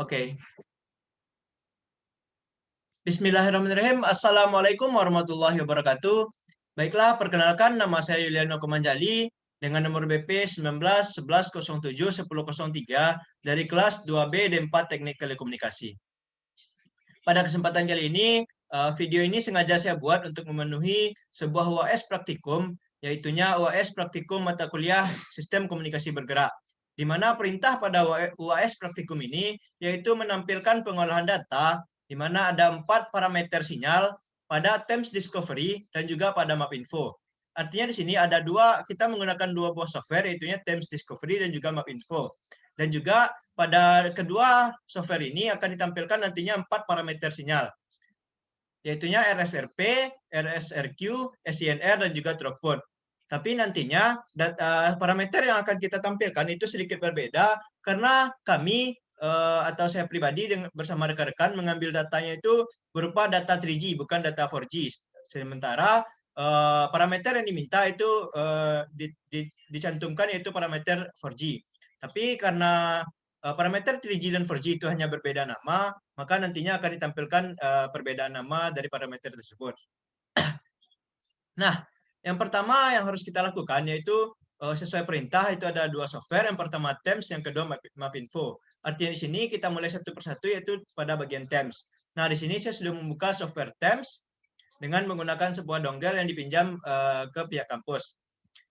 Oke. Bismillahirrahmanirrahim. Assalamualaikum warahmatullahi wabarakatuh. Baiklah, perkenalkan nama saya Yuliano Komanjali dengan nomor BP 19 11 07 10 03 dari kelas 2B D4 Teknik Telekomunikasi. Pada kesempatan kali ini, video ini sengaja saya buat untuk memenuhi sebuah UAS praktikum, yaitunya UAS praktikum mata kuliah Sistem Komunikasi Bergerak, di mana perintah pada UAS praktikum ini yaitu menampilkan pengolahan data, di mana ada 4 parameter sinyal pada Thames Discovery dan juga pada Mapinfo. Artinya di sini ada kita menggunakan dua buah software, yaitu Thames Discovery dan juga Mapinfo. Dan juga pada kedua software ini akan ditampilkan nantinya 4 parameter sinyal, yaitu RSRP, RSRQ, SINR, dan juga throughput. Tapi nantinya parameter yang akan kita tampilkan itu sedikit berbeda karena kami atau saya pribadi bersama rekan-rekan mengambil datanya itu berupa data 3G, bukan data 4G. Sementara parameter yang diminta itu dicantumkan yaitu parameter 4G. Tapi karena parameter 3G dan 4G itu hanya berbeda nama, maka nantinya akan ditampilkan perbedaan nama dari parameter tersebut. Nah, yang pertama yang harus kita lakukan yaitu sesuai perintah itu ada dua software, yang pertama Thames, yang kedua Mapinfo. Artinya di sini kita mulai satu persatu yaitu pada bagian Thames. Nah, di sini saya sudah membuka software Thames dengan menggunakan sebuah dongle yang dipinjam ke pihak kampus.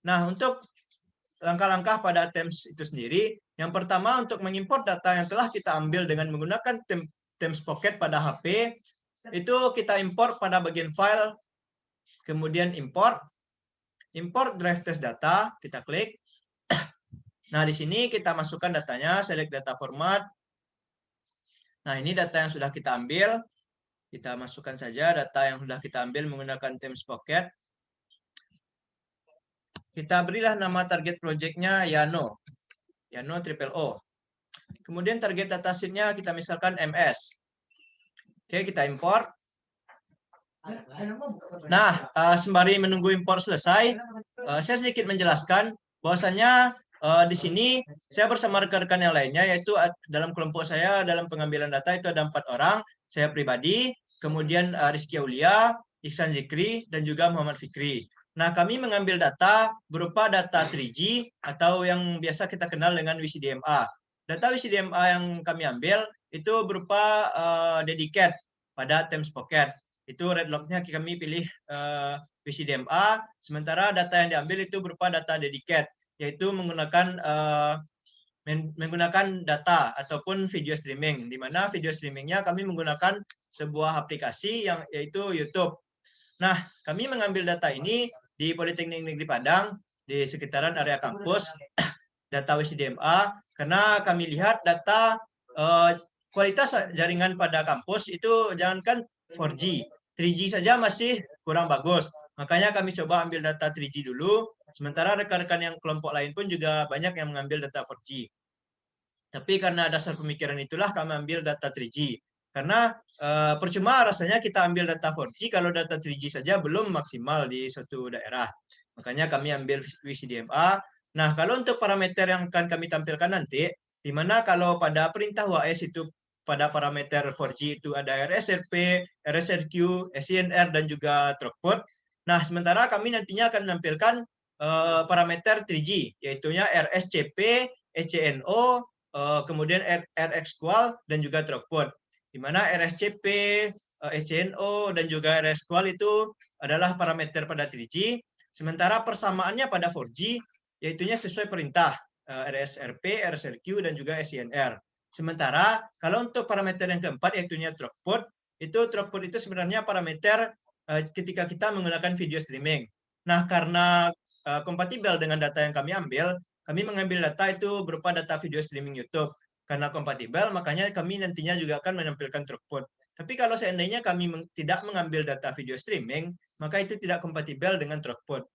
Nah, untuk langkah-langkah pada Thames itu sendiri, yang pertama untuk mengimport data yang telah kita ambil dengan menggunakan Thames Pocket pada HP, itu kita import pada bagian file, kemudian import drive test data, kita klik. Nah, di sini kita masukkan datanya, select data format. Nah, ini data yang sudah kita ambil. Kita masukkan saja data yang sudah kita ambil menggunakan Thames Pocket. Kita berilah nama target project-nya Yano triple O. Kemudian target datasheet-nya kita misalkan MS. Oke, kita import. Nah, sembari menunggu import selesai, saya sedikit menjelaskan bahwasannya di sini saya bersama rekan-rekan yang lainnya, yaitu dalam kelompok saya dalam pengambilan data itu ada 4 orang, saya pribadi, kemudian Rizky Aulia, Iksan Zikri, dan juga Muhammad Fikri. Nah, kami mengambil data berupa data 3G atau yang biasa kita kenal dengan WCDMA. Data WCDMA yang kami ambil itu berupa dedicated pada Thames Pocket. Itu red lock-nya kami pilih WCDMA, sementara data yang diambil itu berupa data dedicated, yaitu menggunakan data ataupun video streaming, di mana video streamingnya kami menggunakan sebuah aplikasi yang yaitu YouTube. Nah, kami mengambil data ini di Politeknik Negeri Padang, di sekitaran area kampus, data WCDMA, karena kami lihat data kualitas jaringan pada kampus itu jangankan 4G, 3G saja masih kurang bagus. Makanya kami coba ambil data 3G dulu, sementara rekan-rekan yang kelompok lain pun juga banyak yang mengambil data 4G. Tapi karena dasar pemikiran itulah kami ambil data 3G. Karena percuma rasanya kita ambil data 4G kalau data 3G saja belum maksimal di suatu daerah. Makanya kami ambil WCDMA. Nah, kalau untuk parameter yang akan kami tampilkan nanti, di mana kalau pada perintah WAS itu pada parameter 4G itu ada RSRP, RSRQ, SINR, dan juga throughput. Nah, sementara kami nantinya akan menampilkan parameter 3G, yaitu RSCP, ECNO, kemudian RXQual, dan juga throughput. Di mana RSCP, ECNO, dan juga RXQual itu adalah parameter pada 3G, sementara persamaannya pada 4G, yaitu sesuai perintah RSRP, RSRQ, dan juga SINR. Sementara kalau untuk parameter yang keempat, yaitu throughput itu sebenarnya parameter ketika kita menggunakan video streaming. Nah, karena kompatibel dengan data yang kami ambil, kami mengambil data itu berupa data video streaming YouTube. Karena kompatibel, makanya kami nantinya juga akan menampilkan throughput. Tapi kalau seandainya kami tidak mengambil data video streaming, maka itu tidak kompatibel dengan throughput.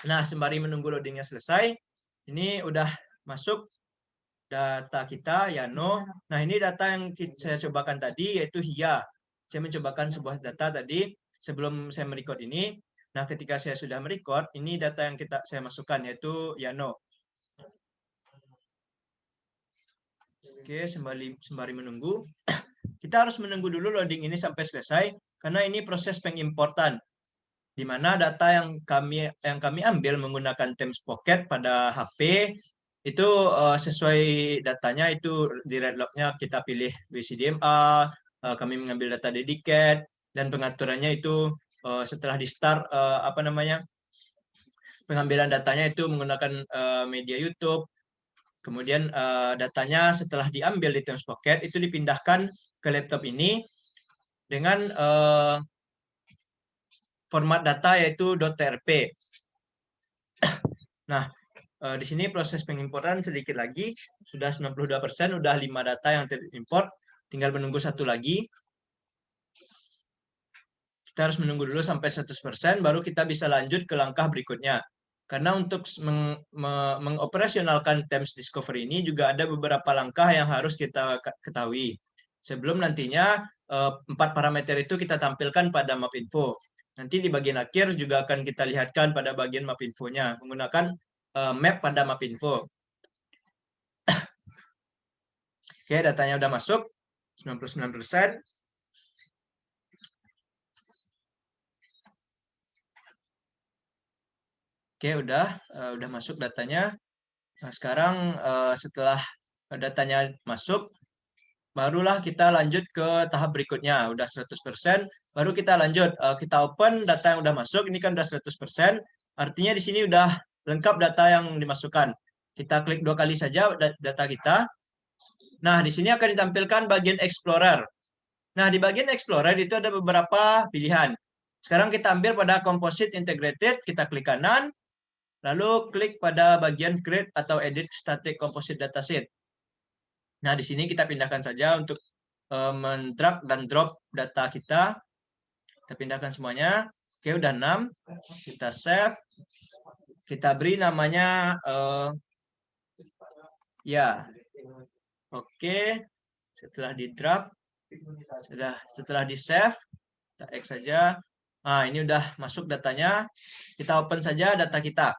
Nah, sembari menunggu loadingnya selesai, ini udah masuk data kita, Yano. Nah, ini data yang saya cobakan tadi, yaitu HIA. Saya mencobakan sebuah data tadi sebelum saya merecord ini. Nah, ketika saya sudah merecord, ini data yang saya masukkan, yaitu Yano. Oke, sembari menunggu, kita harus menunggu dulu loading ini sampai selesai karena ini proses pengimportan di mana data yang kami ambil menggunakan Temspocket pada HP itu sesuai datanya itu di Redlock-nya kita pilih WCDMA, kami mengambil data dedicated dan pengaturannya itu setelah di start pengambilan datanya itu menggunakan media YouTube. Kemudian datanya setelah diambil di Temspocket itu dipindahkan ke laptop ini dengan format data yaitu .trp. Nah, di sini proses pengimportan sedikit lagi, sudah 92%, sudah 5 data yang terimport, tinggal menunggu satu lagi. Kita harus menunggu dulu sampai 100%, baru kita bisa lanjut ke langkah berikutnya. Karena untuk mengoperasionalkan Temps Discovery ini juga ada beberapa langkah yang harus kita ketahui. Sebelum nantinya 4 parameter itu kita tampilkan pada map info. Nanti di bagian akhir juga akan kita lihatkan pada bagian map infonya menggunakan map pada map info. Oke, datanya udah masuk 99%. Oke, udah masuk datanya. Nah, sekarang setelah datanya masuk, barulah kita lanjut ke tahap berikutnya. Udah 100%, baru kita lanjut. Kita open data yang udah masuk, ini kan udah 100%. Artinya di sini udah lengkap data yang dimasukkan. Kita klik 2 kali saja data kita. Nah, di sini akan ditampilkan bagian Explorer. Nah, di bagian Explorer itu ada beberapa pilihan. Sekarang kita ambil pada Composite Integrated, kita klik kanan, lalu klik pada bagian Create atau Edit Static Composite Dataset. Nah, di sini kita pindahkan saja untuk men-drag dan drop data kita. Kita pindahkan semuanya. Oke, udah 6. Kita save. Kita beri namanya ya. Oke. Setelah di-drag, setelah di-save, kita X saja. Nah, ini udah masuk datanya. Kita open saja data kita.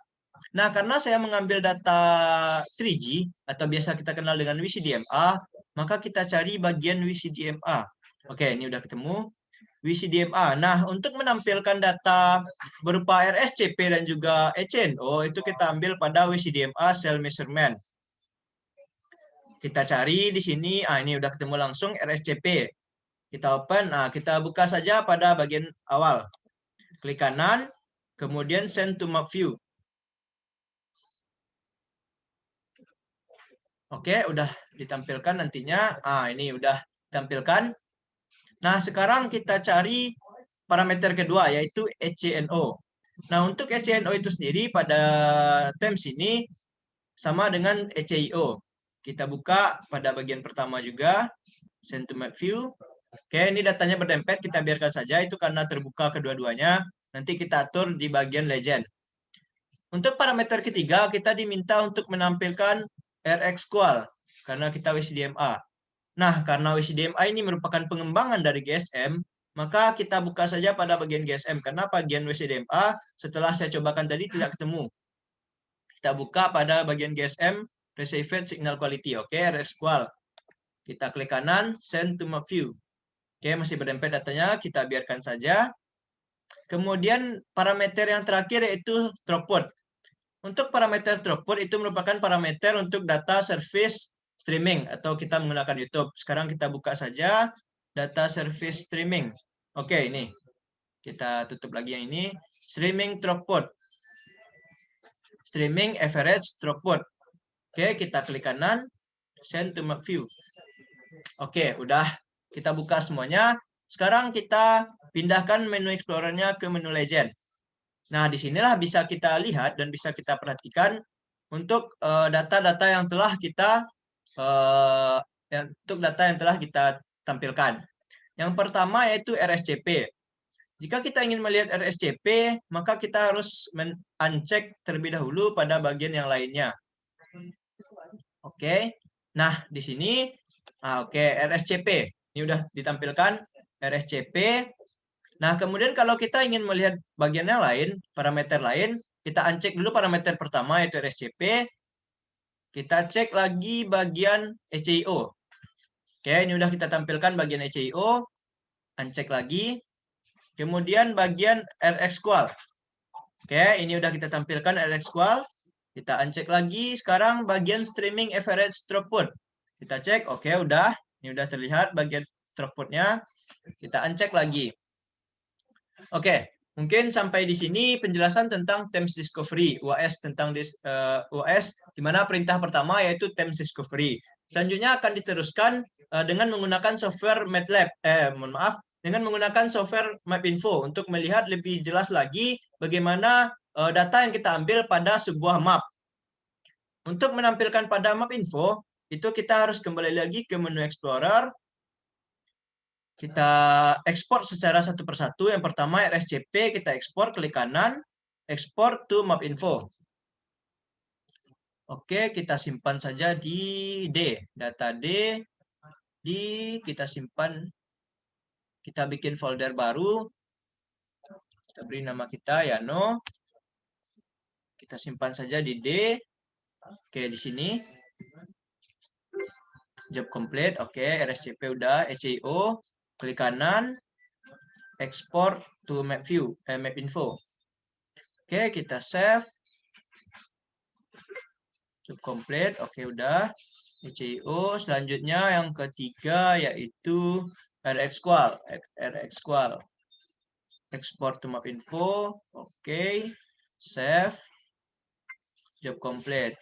Nah, karena saya mengambil data 3G atau biasa kita kenal dengan WCDMA, maka kita cari bagian WCDMA. Oke, ini udah ketemu. WCDMA. Nah, untuk menampilkan data berupa RSCP dan juga ECNO, itu kita ambil pada WCDMA Cell Measurement. Kita cari di sini, ini udah ketemu langsung RSCP. Kita open, kita buka saja pada bagian awal. Klik kanan, kemudian Send to Map View. Oke, udah ditampilkan nantinya. Ini udah ditampilkan. Nah, sekarang kita cari parameter kedua, yaitu ECNO. Nah, untuk ECNO itu sendiri pada Temps ini sama dengan ECIO. Kita buka pada bagian pertama juga, Send to Map View. Oke, ini datanya berdempet, kita biarkan saja. Itu karena terbuka kedua-duanya. Nanti kita atur di bagian Legend. Untuk parameter ketiga, kita diminta untuk menampilkan RX Qual, karena kita WCDMA. Nah, karena WCDMA ini merupakan pengembangan dari GSM, maka kita buka saja pada bagian GSM, karena bagian WCDMA setelah saya cobakan tadi tidak ketemu. Kita buka pada bagian GSM, Received Signal Quality. Oke, RX Qual. Kita klik kanan, Send to Map View. Oke, masih berdempet datanya, kita biarkan saja. Kemudian parameter yang terakhir yaitu throughput. Untuk parameter throughput itu merupakan parameter untuk data service streaming atau kita menggunakan YouTube. Sekarang kita buka saja data service streaming. Oke, ini. Kita tutup lagi yang ini. Streaming throughput. Streaming average throughput. Oke, kita klik kanan. Send to Map View. Oke, udah kita buka semuanya. Sekarang kita pindahkan menu Explorer-nya ke menu Legend. Nah, disinilah bisa kita lihat dan bisa kita perhatikan untuk data-data yang telah kita tampilkan. Yang pertama yaitu RSCP. Jika kita ingin melihat RSCP, maka kita harus uncheck terlebih dahulu pada bagian yang lainnya. Oke. Nah, di sini RSCP. Ini udah ditampilkan RSCP. Nah, kemudian kalau kita ingin melihat bagian yang lain, parameter lain, kita uncheck dulu parameter pertama yaitu RSCP. Kita cek lagi bagian ECIO. Oke, ini udah kita tampilkan bagian ECIO. Uncek lagi. Kemudian bagian RxQual. Oke, ini udah kita tampilkan RxQual. Kita uncek lagi. Sekarang bagian streaming average throughput. Kita cek, oke udah. Ini udah terlihat bagian throughputnya. Kita uncek lagi. Oke, mungkin sampai di sini penjelasan tentang Themes Discovery, UAS tentang UAS, di mana perintah pertama yaitu Themes Discovery. Selanjutnya akan diteruskan dengan menggunakan software MATLAB, dengan menggunakan software MapInfo untuk melihat lebih jelas lagi bagaimana data yang kita ambil pada sebuah map. Untuk menampilkan pada MapInfo, itu kita harus kembali lagi ke menu Explorer. Kita ekspor secara satu persatu. Yang pertama RSCP, kita ekspor, klik kanan, export to MapInfo. Oke, kita simpan saja di D, data D, kita simpan, kita bikin folder baru, kita beri nama kita Yano, kita simpan saja di D. Oke, di sini job complete. Oke, RSCP udah, ECIO, klik kanan, export to MapInfo. Oke, kita save. Job complete. Oke, udah. ECIO. Selanjutnya yang ketiga yaitu RxQual. Export to MapInfo. Oke. Save. Job complete.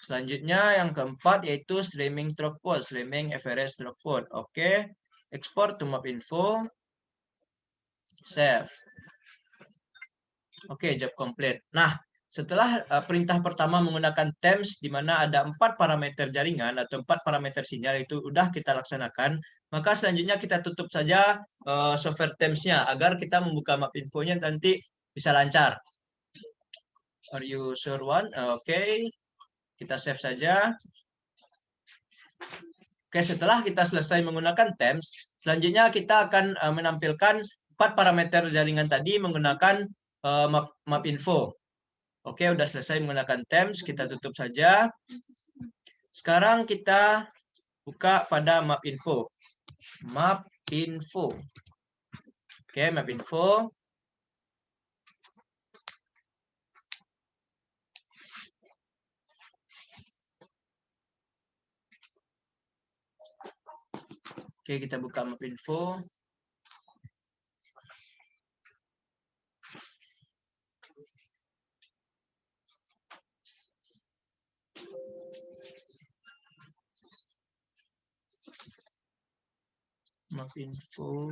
Selanjutnya yang keempat yaitu streaming throughput, streaming average throughput. Oke. Export to MapInfo. Save. Oke, job complete. Nah, setelah perintah pertama menggunakan Themes di mana ada 4 parameter jaringan atau 4 parameter sinyal itu udah kita laksanakan, maka selanjutnya kita tutup saja software Themes-nya agar kita membuka MapInfo-nya nanti bisa lancar. Are you sure one? Oke. Kita save saja. Oke, setelah kita selesai menggunakan Themes, selanjutnya kita akan menampilkan 4 parameter jaringan tadi menggunakan MapInfo. Oke, udah selesai menggunakan Themes, kita tutup saja. Sekarang kita buka pada MapInfo. MapInfo. Oke, MapInfo. Oke, kita buka MapInfo. MapInfo.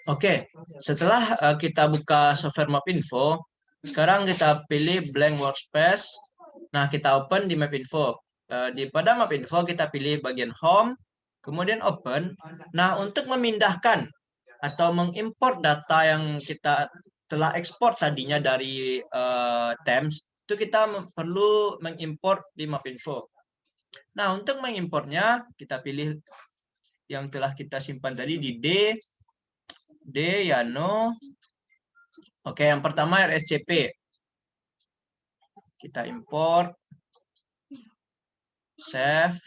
Oke, setelah kita buka software MapInfo, sekarang kita pilih blank workspace. Nah, kita open di MapInfo. Pada MapInfo kita pilih bagian home, kemudian open. Nah, untuk memindahkan atau mengimport data yang kita telah ekspor tadinya dari Themes, itu kita perlu mengimport di MapInfo. Nah, untuk mengimportnya, kita pilih yang telah kita simpan tadi di D, Yano. Oke, yang pertama RSCP. Kita import. Save.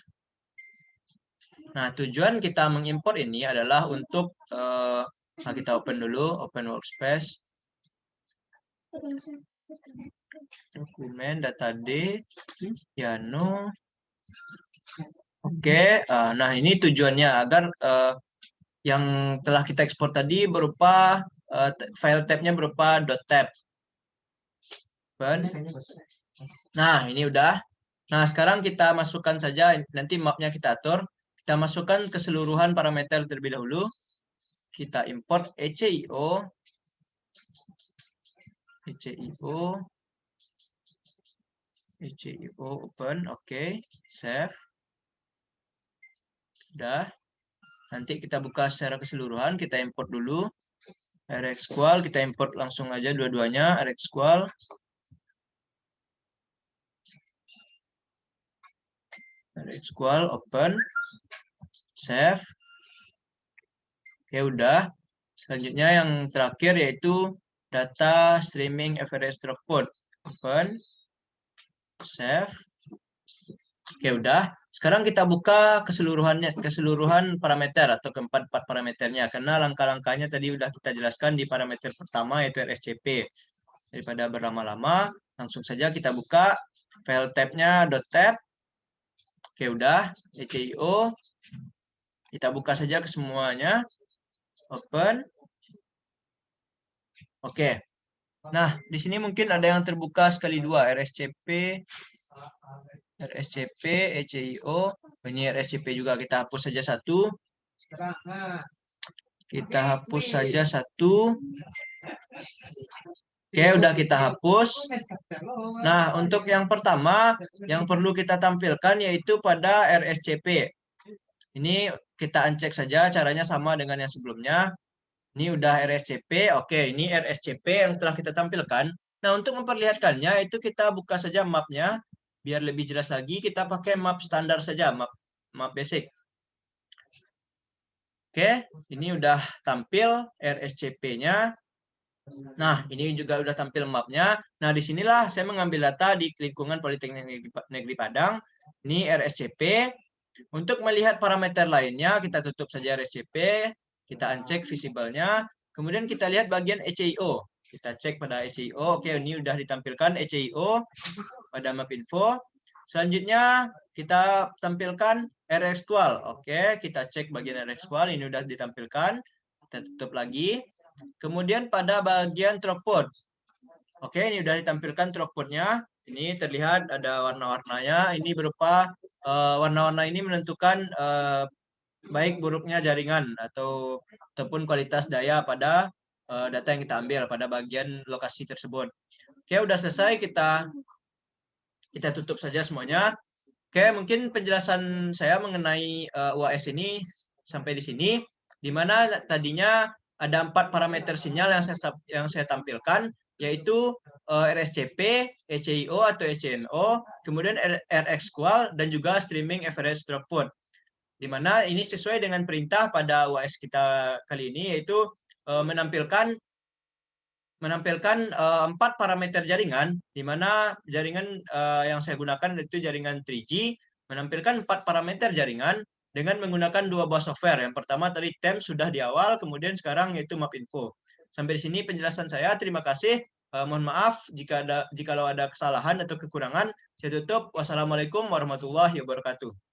Nah, tujuan kita mengimport ini adalah untuk nah kita open dulu, open workspace. Dokumen data D, Yano. Oke, nah ini tujuannya agar yang telah kita ekspor tadi berupa file tab-nya berupa .tab. Nah, ini udah. Nah, sekarang kita masukkan saja, nanti mapnya kita atur. Kita masukkan keseluruhan parameter terlebih dahulu. Kita import ECIO. ECIO open, oke. Save. Udah. Nanti kita buka secara keseluruhan, kita import dulu. RxQual, kita import langsung aja dua-duanya. RxQual. RxQual open. Save. Oke, udah. Selanjutnya yang terakhir yaitu data streaming average throughput. Open, save. Oke, udah. Sekarang kita buka keseluruhan parameter atau keempat parameternya. Karena langkah-langkahnya tadi udah kita jelaskan di parameter pertama yaitu RSCP. Daripada berlama-lama, langsung saja kita buka file tab-nya .tab. Oke, udah. ECIO. Kita buka saja ke semuanya. Open. Oke. Nah, di sini mungkin ada yang terbuka sekali dua, RSCP, ECIO. Ini RSCP juga, kita hapus saja satu. Kita hapus saja satu. Oke, udah kita hapus. Nah, untuk yang pertama, yang perlu kita tampilkan yaitu pada RSCP. Ini kita uncek saja, caranya sama dengan yang sebelumnya. Ini udah RSCP, oke, ini RSCP yang telah kita tampilkan. Nah, untuk memperlihatkannya, itu kita buka saja mapnya. Biar lebih jelas lagi, kita pakai map standar saja, map basic. Oke, ini udah tampil RSCP-nya. Nah, ini juga udah tampil mapnya. Nah, disinilah saya mengambil data di lingkungan Politeknik Negeri Padang. Ini RSCP. Untuk melihat parameter lainnya, kita tutup saja RSCP. Kita uncek visible-nya. Kemudian kita lihat bagian ECIO. Kita cek pada ECIO. Oke, ini udah ditampilkan ECIO pada map info. Selanjutnya kita tampilkan RSQual. Oke, kita cek bagian RSQual. Ini udah ditampilkan. Kita tutup lagi. Kemudian pada bagian throughput. Oke, ini udah ditampilkan throughput-nya. Ini terlihat ada warna-warnanya. Ini berupa warna-warna ini menentukan baik buruknya jaringan ataupun kualitas daya pada data yang kita ambil pada bagian lokasi tersebut. Oke, udah selesai, kita tutup saja semuanya. Oke, mungkin penjelasan saya mengenai UAS ini sampai di sini, di mana tadinya ada 4 parameter sinyal yang saya tampilkan, yaitu RSCP, ECIO atau ECNO, kemudian RXQual, dan juga streaming average throughput. Di mana ini sesuai dengan perintah pada UAS kita kali ini, yaitu menampilkan 4 parameter jaringan, di mana jaringan yang saya gunakan itu jaringan 3G, menampilkan 4 parameter jaringan dengan menggunakan 2 buah software. Yang pertama tadi TEM sudah di awal, kemudian sekarang yaitu Mapinfo. Sampai di sini penjelasan saya. Terima kasih. Mohon maaf jikalau ada kesalahan atau kekurangan. Saya tutup. Wassalamualaikum warahmatullahi wabarakatuh.